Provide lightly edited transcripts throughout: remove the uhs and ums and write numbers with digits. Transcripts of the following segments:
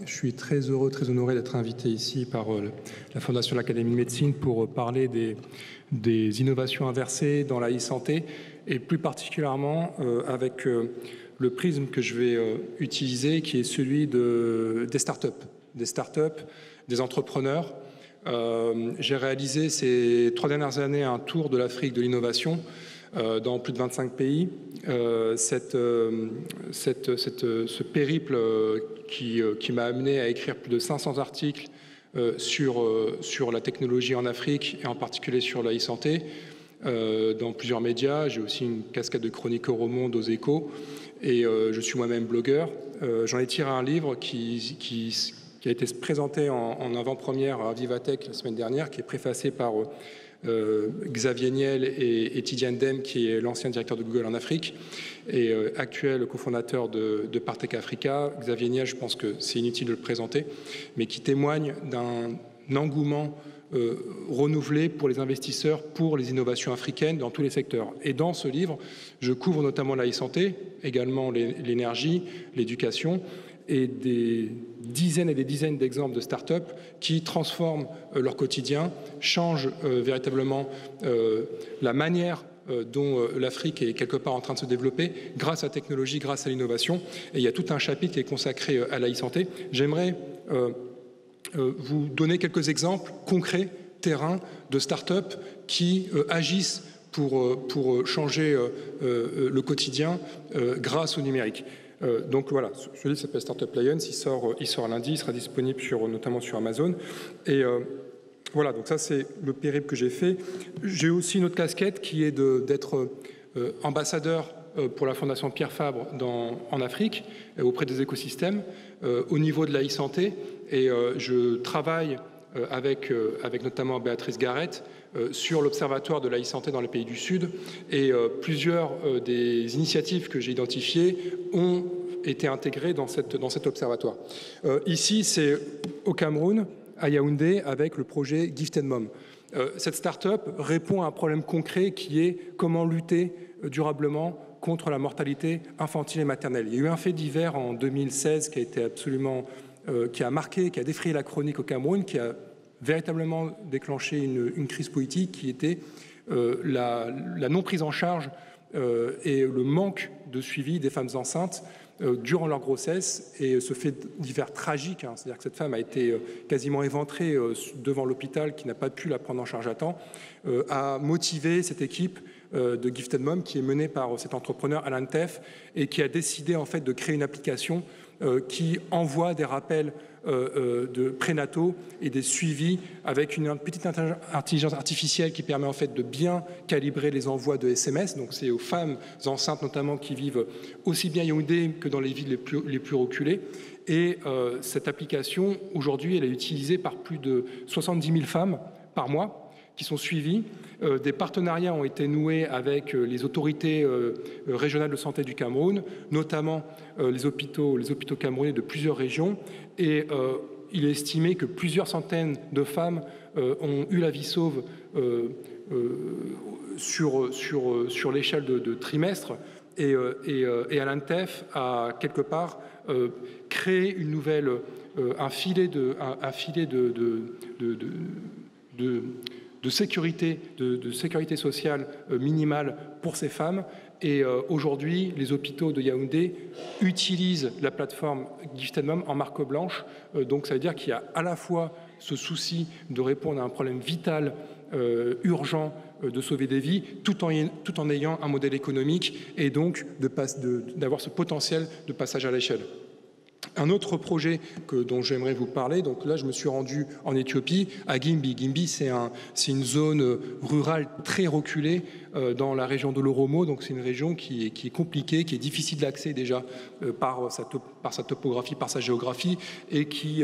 Je suis très heureux, très honoré d'être invité ici par la Fondation de l'Académie de médecine pour parler des innovations inversées dans la e-santé et plus particulièrement avec le prisme que je vais utiliser qui est celui des startups, des entrepreneurs. J'ai réalisé ces 3 dernières années un tour de l'Afrique de l'innovation dans plus de 25 pays. Ce périple qui m'a amené à écrire plus de 500 articles sur la technologie en Afrique et en particulier sur la e-santé dans plusieurs médias. J'ai aussi une casquette de chroniqueur au Monde, aux Échos, et je suis moi-même blogueur. J'en ai tiré un livre qui a été présenté en avant-première à Vivatech la semaine dernière, qui est préfacé par Xavier Niel et Tidiane Dem, qui est l'ancien directeur de Google en Afrique et actuel cofondateur de Partech Africa. Xavier Niel, je pense que c'est inutile de le présenter, mais qui témoigne d'un engouement renouvelé pour les investisseurs, pour les innovations africaines dans tous les secteurs. Et dans ce livre, je couvre notamment la e-santé, également l'énergie, l'éducation, et des dizaines et des dizaines d'exemples de start-up qui transforment leur quotidien, changent véritablement la manière dont l'Afrique est quelque part en train de se développer grâce à la technologie, grâce à l'innovation. Et il y a tout un chapitre qui est consacré à la e-santé. J'aimerais vous donner quelques exemples concrets, terrain, de start-up qui agissent pour changer le quotidien grâce au numérique. Donc voilà, ce livre s'appelle Startup Lions, il sort lundi, il sera disponible notamment sur Amazon. Et voilà, donc ça c'est le périple que j'ai fait. J'ai aussi une autre casquette qui est d'être ambassadeur pour la Fondation Pierre Fabre en Afrique, auprès des écosystèmes, au niveau de la e-santé. Et je travaille avec notamment Béatrice Garrett sur l'Observatoire de la e-santé dans les pays du Sud. Et plusieurs des initiatives que j'ai identifiées ont été intégrées dans cet observatoire. Ici, c'est au Cameroun, à Yaoundé, avec le projet Gifted Mom. Cette start-up répond à un problème concret qui est comment lutter durablement contre la mortalité infantile et maternelle. Il y a eu un fait divers en 2016 qui a été qui a marqué, qui a défrayé la chronique au Cameroun, qui a véritablement déclenché une crise politique qui était la non prise en charge et le manque de suivi des femmes enceintes durant leur grossesse. Et ce fait divers tragique, c'est-à-dire que cette femme a été quasiment éventrée devant l'hôpital qui n'a pas pu la prendre en charge à temps, a motivé cette équipe de Gifted Mom qui est menée par cet entrepreneur Alan Teff et qui a décidé en fait de créer une application qui envoie des rappels de prénataux et des suivis avec une petite intelligence artificielle qui permet en fait de bien calibrer les envois de SMS. Donc c'est aux femmes enceintes notamment qui vivent aussi bien à Yaoundé que dans les villes les plus reculées. Et cette application, aujourd'hui, elle est utilisée par plus de 70 000 femmes par mois qui sont suivies. Des partenariats ont été noués avec les autorités régionales de santé du Cameroun, notamment les hôpitaux camerounais de plusieurs régions. Et il est estimé que plusieurs centaines de femmes ont eu la vie sauve sur l'échelle de trimestres. Et Alan Teff a quelque part créé une nouvelle, un filet de sécurité sociale minimale pour ces femmes. Et aujourd'hui, les hôpitaux de Yaoundé utilisent la plateforme Gifted Mom en marque blanche. Donc ça veut dire qu'il y a à la fois ce souci de répondre à un problème vital, urgent, de sauver des vies, tout en ayant un modèle économique et donc d'avoir ce potentiel de passage à l'échelle. Un autre projet dont j'aimerais vous parler, donc là je me suis rendu en Éthiopie, à Gimbi. Gimbi, c'est une zone rurale très reculée dans la région de l'Oromo, donc c'est une région qui est compliquée, qui est difficile d'accès déjà par sa topographie, par sa géographie, et qui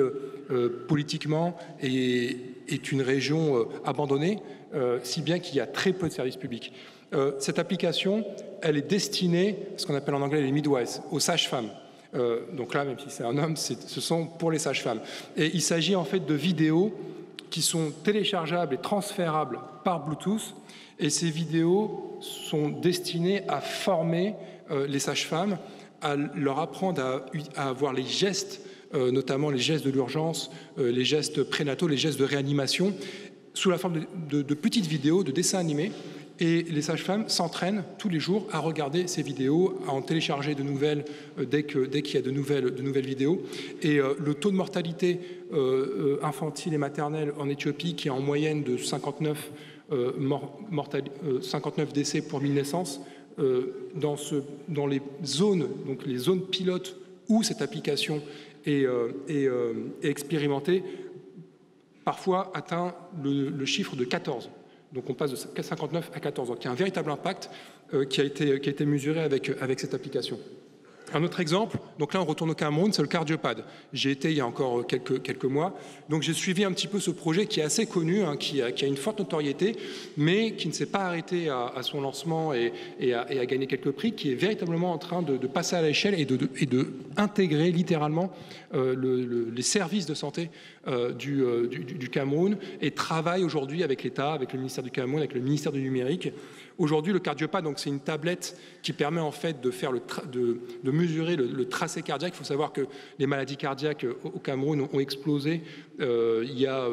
politiquement est une région abandonnée, si bien qu'il y a très peu de services publics. Cette application, elle est destinée, ce qu'on appelle en anglais les midwives, aux sages-femmes. Donc là, même si c'est un homme, ce sont pour les sages-femmes. Et il s'agit en fait de vidéos qui sont téléchargeables et transférables par Bluetooth. Et ces vidéos sont destinées à former les sages-femmes, à leur apprendre à avoir les gestes notamment les gestes de l'urgence, les gestes prénataux, les gestes de réanimation, sous la forme de petites vidéos, de dessins animés. Et les sages-femmes s'entraînent tous les jours à regarder ces vidéos, à en télécharger de nouvelles dès qu'il y a de nouvelles vidéos. Et le taux de mortalité infantile et maternelle en Éthiopie, qui est en moyenne de 59 décès pour 1000 naissances, dans les zones, donc les zones pilotes où cette application est expérimentée, parfois atteint le chiffre de 14. Donc on passe de 59 à 14. Donc il y a un véritable impact qui a été mesuré avec cette application. Un autre exemple, donc là on retourne au Cameroun, c'est le CardioPad. J'y étais il y a encore quelques mois. Donc j'ai suivi un petit peu ce projet qui est assez connu, qui a une forte notoriété, mais qui ne s'est pas arrêté à son lancement et à gagner quelques prix, qui est véritablement en train de passer à l'échelle et de intégrer littéralement les services de santé du Cameroun et travaille aujourd'hui avec l'État, avec le ministère du Cameroun, avec le ministère du numérique. Aujourd'hui, le CardioPad, donc c'est une tablette qui permet en fait de mesurer le tracé cardiaque. Il faut savoir que les maladies cardiaques au Cameroun ont explosé. Il y a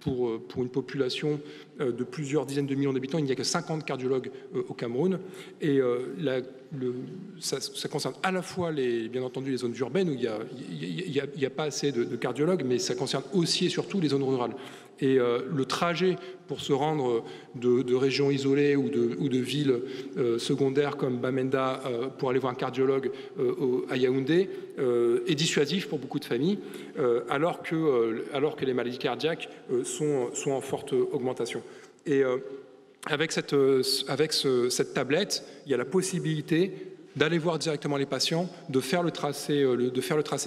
pour une population de plusieurs dizaines de millions d'habitants, il n'y a que 50 cardiologues au Cameroun. Et ça concerne à la fois, bien entendu, les zones urbaines où il n'y a pas assez de cardiologues, mais ça concerne aussi et surtout les zones rurales. Et le trajet pour se rendre de régions isolées ou de villes secondaires comme Bamenda pour aller voir un cardiologue à Yaoundé est dissuasif pour beaucoup de familles, alors que les maladies cardiaques sont en forte augmentation. Et avec cette tablette, il y a la possibilité d'aller voir directement les patients, de faire le tracé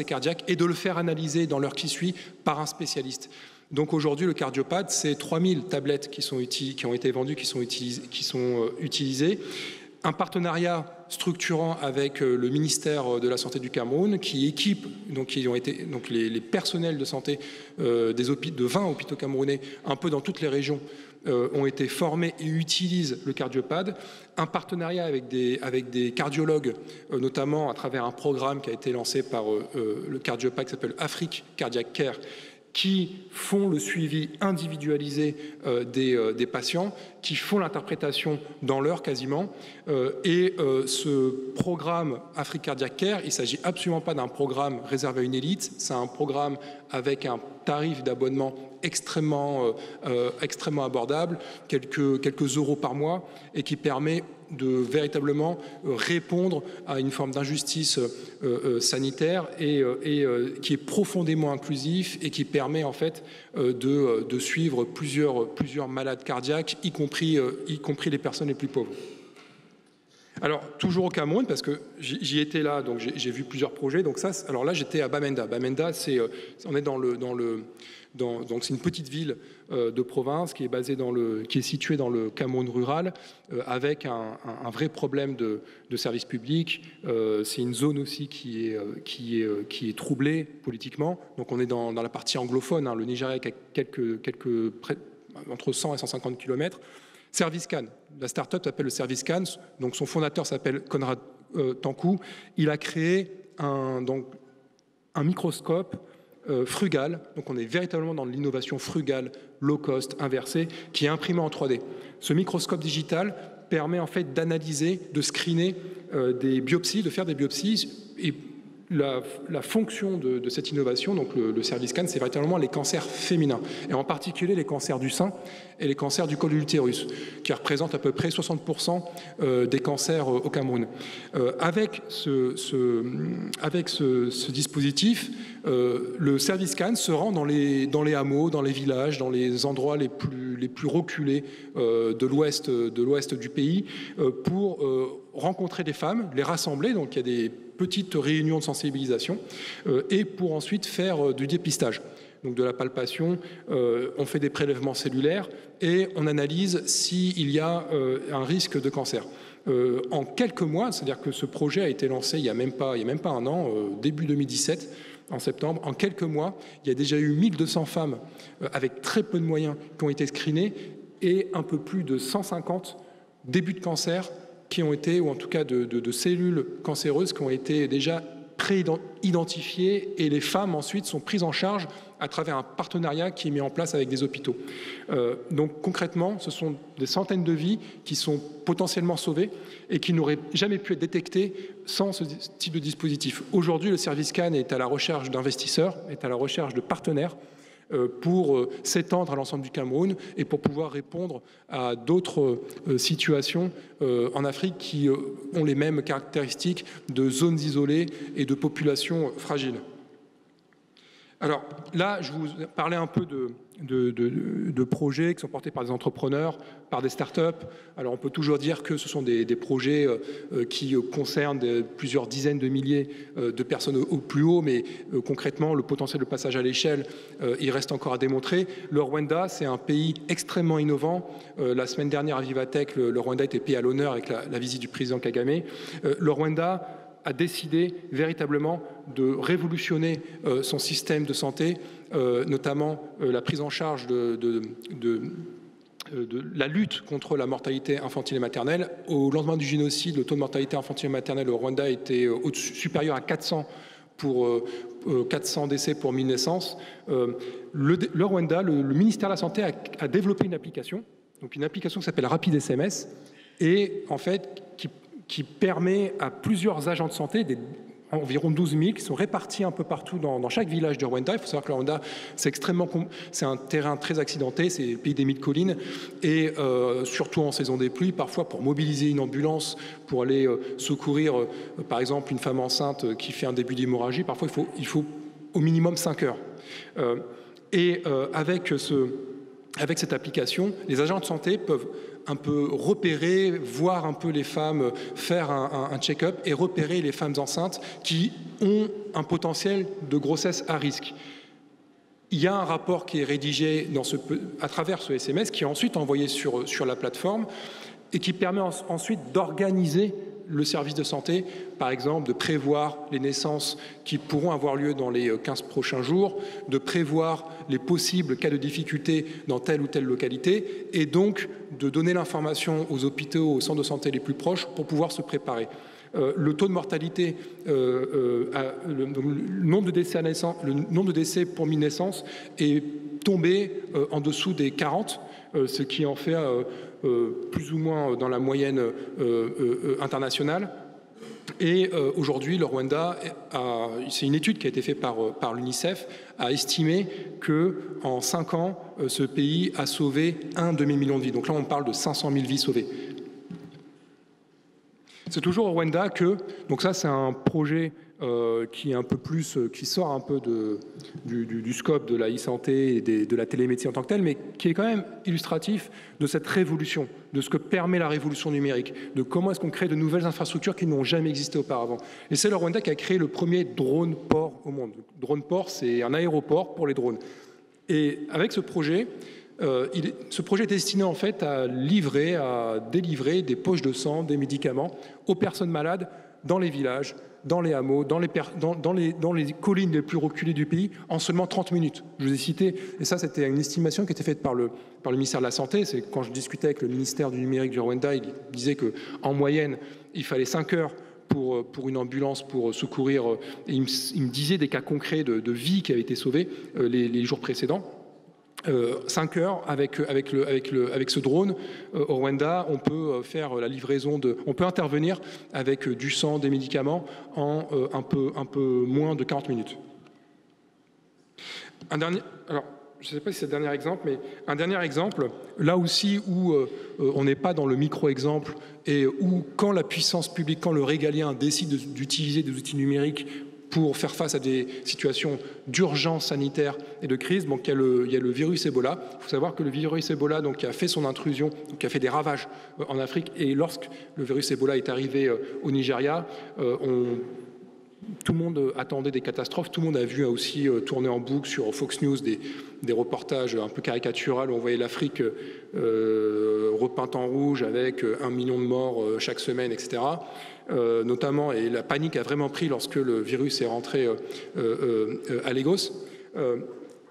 cardiaque et de le faire analyser dans l'heure qui suit par un spécialiste. Donc aujourd'hui, le CardioPad, c'est 3000 tablettes qui ont été vendues, qui sont utilisées. Un partenariat structurant avec le ministère de la Santé du Cameroun qui équipe, les personnels de santé de 20 hôpitaux camerounais, un peu dans toutes les régions, ont été formés et utilisent le CardioPad. Un partenariat avec des cardiologues, notamment à travers un programme qui a été lancé par le CardioPad qui s'appelle Afrique Cardiac Care, qui font le suivi individualisé des patients, qui font l'interprétation dans l'heure quasiment. Ce programme Afrique Cardiac Care, il ne s'agit absolument pas d'un programme réservé à une élite, c'est un programme avec un tarif d'abonnement extrêmement abordable, quelques euros par mois, et qui permet de véritablement répondre à une forme d'injustice sanitaire et qui est profondément inclusif et qui permet en fait de suivre plusieurs malades cardiaques, y compris les personnes les plus pauvres. Alors, toujours au Cameroun, parce que j'y étais là, donc j'ai vu plusieurs projets. Donc alors là, j'étais à Bamenda. Bamenda, c'est une petite ville de province qui est située dans le Cameroun rural, avec un vrai problème de service public. C'est une zone aussi qui est troublée politiquement. Donc on est dans la partie anglophone, le Nigeria a entre 100 et 150 km. ServiceCan, la start-up s'appelle le ServiceCan, donc son fondateur s'appelle Conrad Tankou. Il a créé un microscope frugal, donc on est véritablement dans l'innovation frugale, low cost, inversée, qui est imprimée en 3D. Ce microscope digital permet en fait d'analyser, de screener des biopsies, de faire des biopsies. Et la fonction de cette innovation, donc le ServiceCan, c'est véritablement les cancers féminins, et en particulier les cancers du sein et les cancers du col de l'utérus, qui représentent à peu près 60% des cancers au Cameroun. Avec ce dispositif, le ServiceCan se rend dans les hameaux, dans les villages, dans les endroits les plus reculés de l'ouest du pays, pour rencontrer des femmes, les rassembler. Donc il y a des petites réunions de sensibilisation et pour ensuite faire du dépistage. Donc de la palpation, on fait des prélèvements cellulaires et on analyse s'il y a un risque de cancer. En quelques mois, c'est-à-dire que ce projet a été lancé il n'y a même pas un an, début 2017, en septembre, en quelques mois, il y a déjà eu 1200 femmes avec très peu de moyens qui ont été screenées et un peu plus de 150 débuts de cancer qui ont été, ou en tout cas de cellules cancéreuses qui ont été déjà pré-identifiés et les femmes ensuite sont prises en charge à travers un partenariat qui est mis en place avec des hôpitaux. Donc concrètement, ce sont des centaines de vies qui sont potentiellement sauvées et qui n'auraient jamais pu être détectées sans ce type de dispositif. Aujourd'hui, le service CAN est à la recherche d'investisseurs, est à la recherche de partenaires pour s'étendre à l'ensemble du Cameroun et pour pouvoir répondre à d'autres situations en Afrique qui ont les mêmes caractéristiques de zones isolées et de populations fragiles. Alors là, je vous parlais un peu de projets qui sont portés par des entrepreneurs, par des startups. Alors on peut toujours dire que ce sont des projets qui concernent plusieurs dizaines de milliers de personnes au plus haut, mais concrètement, le potentiel de passage à l'échelle, il reste encore à démontrer. Le Rwanda, c'est un pays extrêmement innovant. La semaine dernière à Vivatech, le Rwanda était payé à l'honneur avec la visite du président Kagame. Le Rwanda a décidé véritablement de révolutionner son système de santé, notamment la prise en charge de la lutte contre la mortalité infantile et maternelle. Au lendemain du génocide, le taux de mortalité infantile et maternelle au Rwanda était supérieur à 400 décès pour 1000 naissances. Le Rwanda, le ministère de la Santé a développé une application qui s'appelle Rapid SMS, et en fait qui permet à plusieurs agents de santé, environ 12 000, qui sont répartis un peu partout dans chaque village du Rwanda. Il faut savoir que le Rwanda, c'est un terrain très accidenté, c'est le pays des mille collines, et surtout en saison des pluies, parfois pour mobiliser une ambulance, pour aller secourir, par exemple, une femme enceinte qui fait un début d'hémorragie, parfois il faut au minimum 5 heures. Avec cette application, les agents de santé peuvent un peu repérer, voir un peu les femmes, faire un check-up et repérer les femmes enceintes qui ont un potentiel de grossesse à risque. Il y a un rapport qui est rédigé à travers ce SMS qui est ensuite envoyé sur la plateforme et qui permet ensuite d'organiser le service de santé, par exemple, de prévoir les naissances qui pourront avoir lieu dans les 15 prochains jours, de prévoir les possibles cas de difficulté dans telle ou telle localité, et donc de donner l'information aux hôpitaux, aux centres de santé les plus proches pour pouvoir se préparer. Le taux de mortalité, le nombre de décès pour 1000 naissances est tombé en dessous des 40, ce qui en fait plus ou moins dans la moyenne internationale. Et aujourd'hui, le Rwanda, c'est une étude qui a été faite par l'UNICEF, a estimé qu'en 5 ans, ce pays a sauvé un demi-million de vies. Donc là, on parle de 500 000 vies sauvées. C'est toujours au Rwanda donc ça c'est un projet qui est un peu plus, qui sort un peu du scope de la e-santé et de la télémédecine en tant que telle, mais qui est quand même illustratif de cette révolution, de ce que permet la révolution numérique, de comment est-ce qu'on crée de nouvelles infrastructures qui n'ont jamais existé auparavant. Et c'est le Rwanda qui a créé le premier drone port au monde. Le drone port, c'est un aéroport pour les drones. Et avec ce projet est destiné en fait à délivrer des poches de sang, des médicaments aux personnes malades dans les villages, dans les hameaux, dans les collines les plus reculées du pays en seulement 30 minutes. Je vous ai cité, et ça c'était une estimation qui était faite par le ministère de la Santé. C'est quand je discutais avec le ministère du numérique du Rwanda, il disait qu'en moyenne, il fallait 5 heures pour une ambulance pour secourir, et il me disait des cas concrets de vie qui avaient été sauvés les jours précédents. 5 heures avec ce drone au Rwanda, on peut faire la livraison on peut intervenir avec du sang, des médicaments en un peu moins de 40 minutes. Alors, je ne sais pas si c'est le dernier exemple, mais un dernier exemple, là aussi où on n'est pas dans le micro-exemple et où quand la puissance publique, quand le régalien décide d'utiliser des outils numériques pour faire face à des situations d'urgence sanitaire et de crise. Donc, il y a le virus Ebola. Il faut savoir que le virus Ebola qui a fait son intrusion, qui a fait des ravages en Afrique, et lorsque le virus Ebola est arrivé au Nigeria, tout le monde attendait des catastrophes. Tout le monde a vu aussi tourner en boucle sur Fox News des reportages un peu caricaturaux où on voyait l'Afrique repeinte en rouge avec 1 million de morts chaque semaine, etc. Notamment, et la panique a vraiment pris lorsque le virus est rentré à Lagos.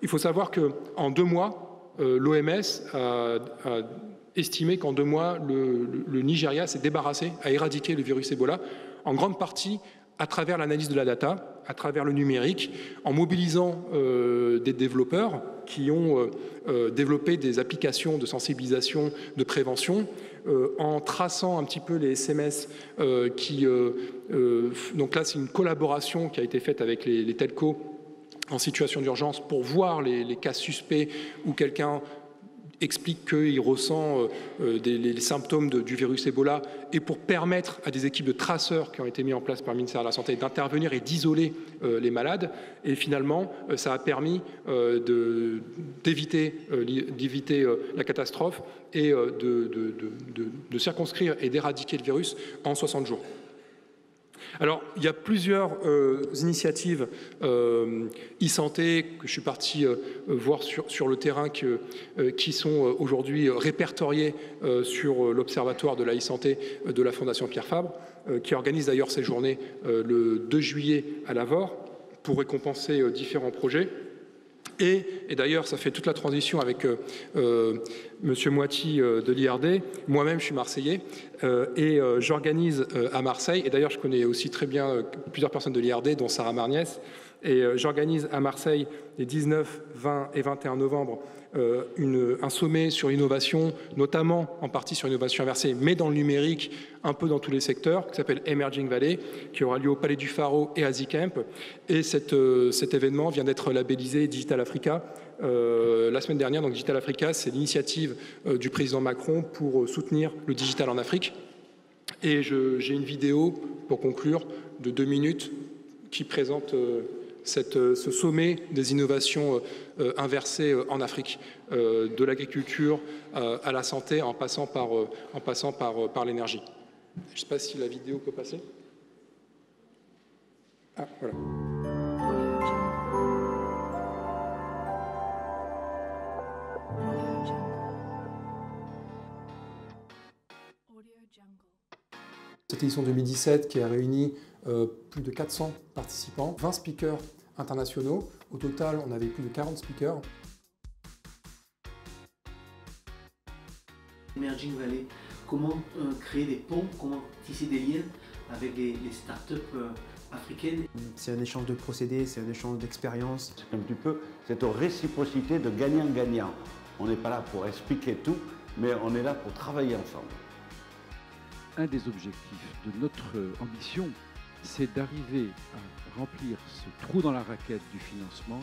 Il faut savoir qu'en 2 mois, l'OMS a estimé qu'en 2 mois, le Nigeria s'est débarrassé, a éradiqué le virus Ebola, en grande partie à travers l'analyse de la data, à travers le numérique, en mobilisant des développeurs qui ont développé des applications de sensibilisation, de prévention, en traçant un petit peu les SMS donc là, c'est une collaboration qui a été faite avec les telcos en situation d'urgence pour voir les cas suspects où quelqu'un explique qu'il ressent les symptômes du virus Ebola et pour permettre à des équipes de traceurs qui ont été mis en place par le ministère de la Santé d'intervenir et d'isoler les malades. Et finalement, ça a permis d'éviter la catastrophe et de circonscrire et d'éradiquer le virus en 60 jours. Alors, il y a plusieurs initiatives e-santé que je suis parti voir sur le terrain qui sont aujourd'hui répertoriées sur l'Observatoire de la e-santé de la Fondation Pierre Fabre, qui organise d'ailleurs ces journées le 2 juillet à Lavore pour récompenser différents projets. Et d'ailleurs, ça fait toute la transition avec Monsieur Moiti de l'IRD. Moi-même, je suis marseillais et j'organise à Marseille, et d'ailleurs, je connais aussi très bien plusieurs personnes de l'IRD, dont Sarah Marniès, et j'organise à Marseille les 19, 20 et 21 novembre un sommet sur l'innovation, notamment en partie sur l'innovation inversée, mais dans le numérique, un peu dans tous les secteurs, qui s'appelle Emerging Valley, qui aura lieu au Palais du Pharo et à Zicamp. Et cet événement vient d'être labellisé Digital Africa la semaine dernière. Donc Digital Africa, c'est l'initiative du président Macron pour soutenir le digital en Afrique. Et j'ai une vidéo, pour conclure, de 2 minutes qui présente ce sommet des innovations inversées en Afrique, de l'agriculture à la santé, en passant par l'énergie. Je ne sais pas si la vidéo peut passer. Ah, voilà. Cette édition 2017 qui a réuni plus de 400 participants, 20 speakers internationaux. Au total, on avait plus de 40 speakers. Emerging Valley, comment créer des ponts, comment tisser des liens avec les startups africaines. C'est un échange de procédés, c'est un échange d'expériences. C'est un petit peu cette réciprocité de gagnant-gagnant. On n'est pas là pour expliquer tout, mais on est là pour travailler ensemble. Un des objectifs de notre ambition, c'est d'arriver à remplir ce trou dans la raquette du financement.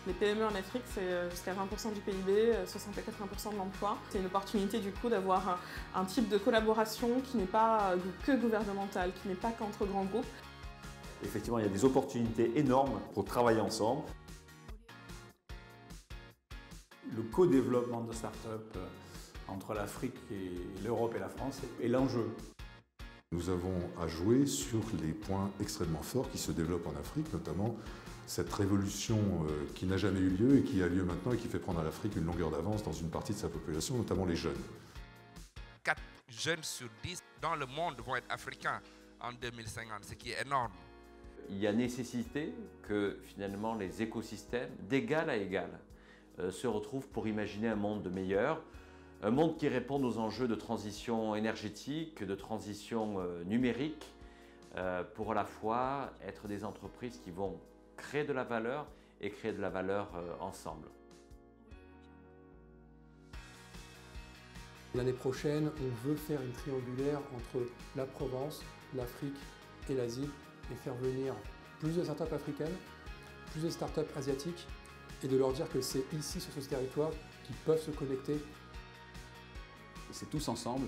Les PME en Afrique, c'est jusqu'à 20% du PIB, 60 à 80% de l'emploi. C'est une opportunité du coup d'avoir un type de collaboration qui n'est pas que gouvernementale, qui n'est pas qu'entre grands groupes. Effectivement, il y a des opportunités énormes pour travailler ensemble. Le co-développement de start-up entre l'Afrique et l'Europe et la France est l'enjeu. Nous avons à jouer sur les points extrêmement forts qui se développent en Afrique, notamment cette révolution qui n'a jamais eu lieu et qui a lieu maintenant et qui fait prendre à l'Afrique une longueur d'avance dans une partie de sa population, notamment les jeunes. 4 jeunes sur 10 dans le monde vont être africains en 2050, ce qui est énorme. Il y a nécessité que finalement les écosystèmes d'égal à égal se retrouvent pour imaginer un monde meilleur, un monde qui réponde aux enjeux de transition énergétique, de transition numérique, pour à la fois être des entreprises qui vont créer de la valeur et créer de la valeur ensemble. L'année prochaine, on veut faire une triangulaire entre la Provence, l'Afrique et l'Asie et faire venir plus de startups africaines, plus de startups asiatiques et de leur dire que c'est ici, sur ce territoire, qu'ils peuvent se connecter. C'est tous ensemble